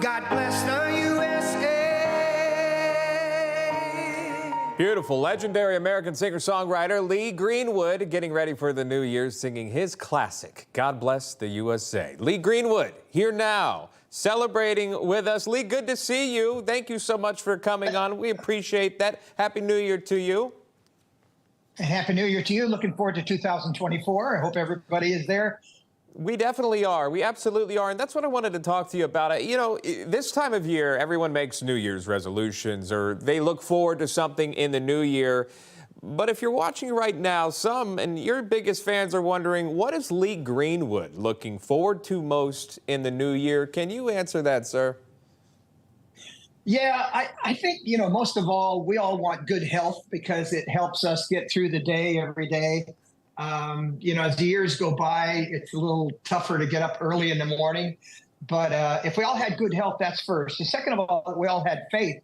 God bless the USA. Beautiful. Legendary American singer-songwriter Lee Greenwood getting ready for the new year, singing his classic, God Bless the USA. Lee Greenwood, here now, celebrating with us. Lee, good to see you. Thank you so much for coming on. We appreciate that. Happy New Year to you. Happy New Year to you. Looking forward to 2024. I hope everybody is there. We definitely are. We absolutely are. And that's what I wanted to talk to you about. You know, this time of year, everyone makes New Year's resolutions or they look forward to something in the new year. But if you're watching right now, some and your biggest fans are wondering, what is Lee Greenwood looking forward to most in the new year? Can you answer that, sir? Yeah, I think, most of all, we all want good health because it helps us get through the day every day. As the years go by, it's a little tougher to get up early in the morning. But if we all had good health, that's first. And second of all, we all had faith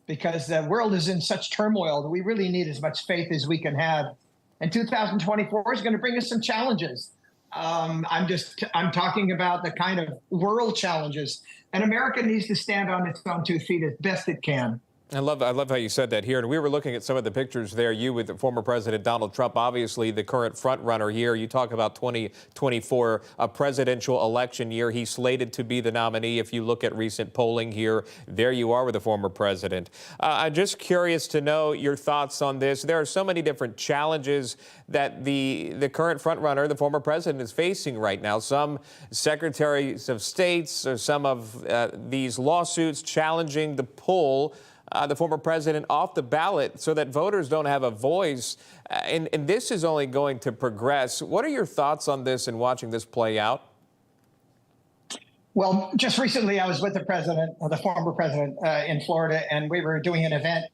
because the world is in such turmoil that we really need as much faith as we can have. And 2024 is going to bring us some challenges. I'm talking about the kind of world challenges. And America needs to stand on its own 2 feet as best it can. I love how you said that here. And we were looking at some of the pictures there, you with the former President Donald Trump, obviously the current front runner here. You talk about 2024, a presidential election year. He's slated to be the nominee. If you look at recent polling here, there you are with the former president. I'm just curious to know your thoughts on this. There are so many different challenges that the current front runner, the former president, is facing right now. Some secretaries of states or some of these lawsuits challenging the pull the former president off the ballot so that voters don't have a voice. And this is only going to progress. What are your thoughts on this and watching this play out? Well, just recently I was with the former president in Florida, and we were doing an event.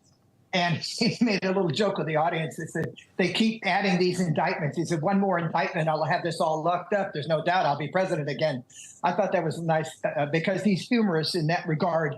And he made a little joke with the audience. He said, they keep adding these indictments. He said, one more indictment, I'll have this all locked up. There's no doubt I'll be president again. I thought that was nice because he's humorous in that regard.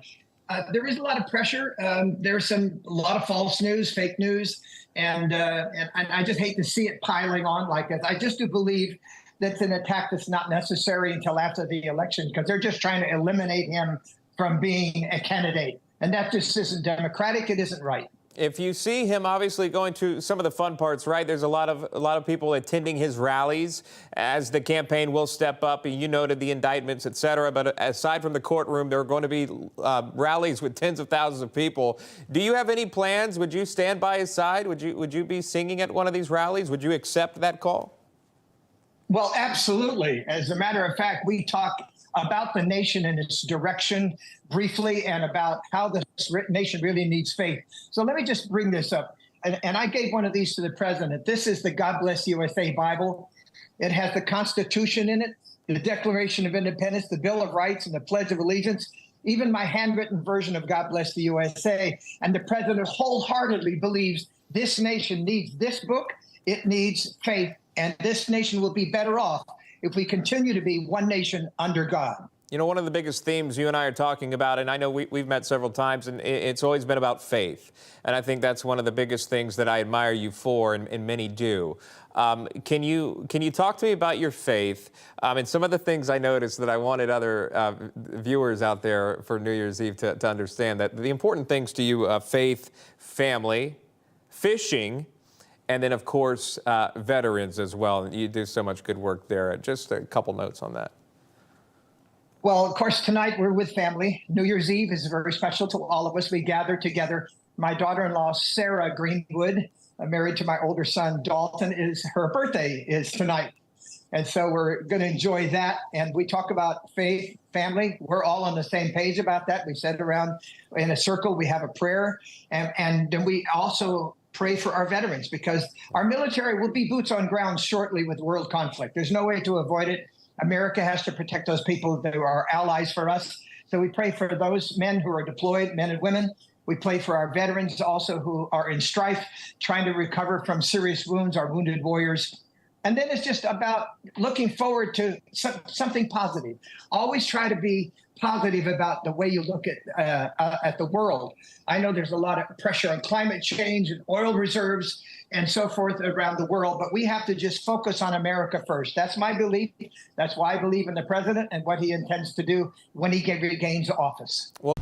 There is a lot of pressure. There's a lot of false news, fake news, and I just hate to see it piling on like this. I just do believe that's an attack that's not necessary until after the election because they're just trying to eliminate him from being a candidate. And that just isn't democratic. It isn't right. If you see him obviously going to some of the fun parts, right? There's a lot of people attending his rallies as the campaign will step up. And you noted the indictments, et cetera. But aside from the courtroom, there are going to be rallies with tens of thousands of people. Do you have any plans? Would you stand by his side? Would you be singing at one of these rallies? Would you accept that call? Well, absolutely. As a matter of fact, we talk about the nation and its direction briefly and about how the nation really needs faith. So let me just bring this up. And I gave one of these to the president. This is the God Bless USA Bible. It has the Constitution in it, the Declaration of Independence, the Bill of Rights, and the Pledge of Allegiance, even my handwritten version of God Bless the USA. And the president wholeheartedly believes this nation needs this book. It needs faith. And this nation will be better off if we continue to be one nation under God. You know, one of the biggest themes you and I are talking about, and I know we've met several times, and it's always been about faith. And I think that's one of the biggest things that I admire you for, and many do. Can you talk to me about your faith and some of the things I noticed that I wanted other viewers out there for New Year's Eve to understand that the important things to you, faith, family, fishing, and then, of course, veterans as well. You do so much good work there. Just a couple notes on that. Well, of course, tonight we're with family. New Year's Eve is very special to all of us. We gather together. My daughter-in-law, Sarah Greenwood, married to my older son, Dalton, her birthday is tonight. And so we're going to enjoy that. And we talk about faith, family. We're all on the same page about that. We sit around in a circle. We have a prayer. And then we also pray for our veterans because our military will be boots on ground shortly with world conflict. There's no way to avoid it. America has to protect those people that are allies for us. So we pray for those men who are deployed, men and women. We pray for our veterans also who are in strife, trying to recover from serious wounds, our wounded warriors. And then it's just about looking forward to something positive. Always try to be positive about the way you look at the world. I know there's a lot of pressure on climate change and oil reserves and so forth around the world, but we have to just focus on America first. That's my belief. That's why I believe in the president and what he intends to do when he regains office. Well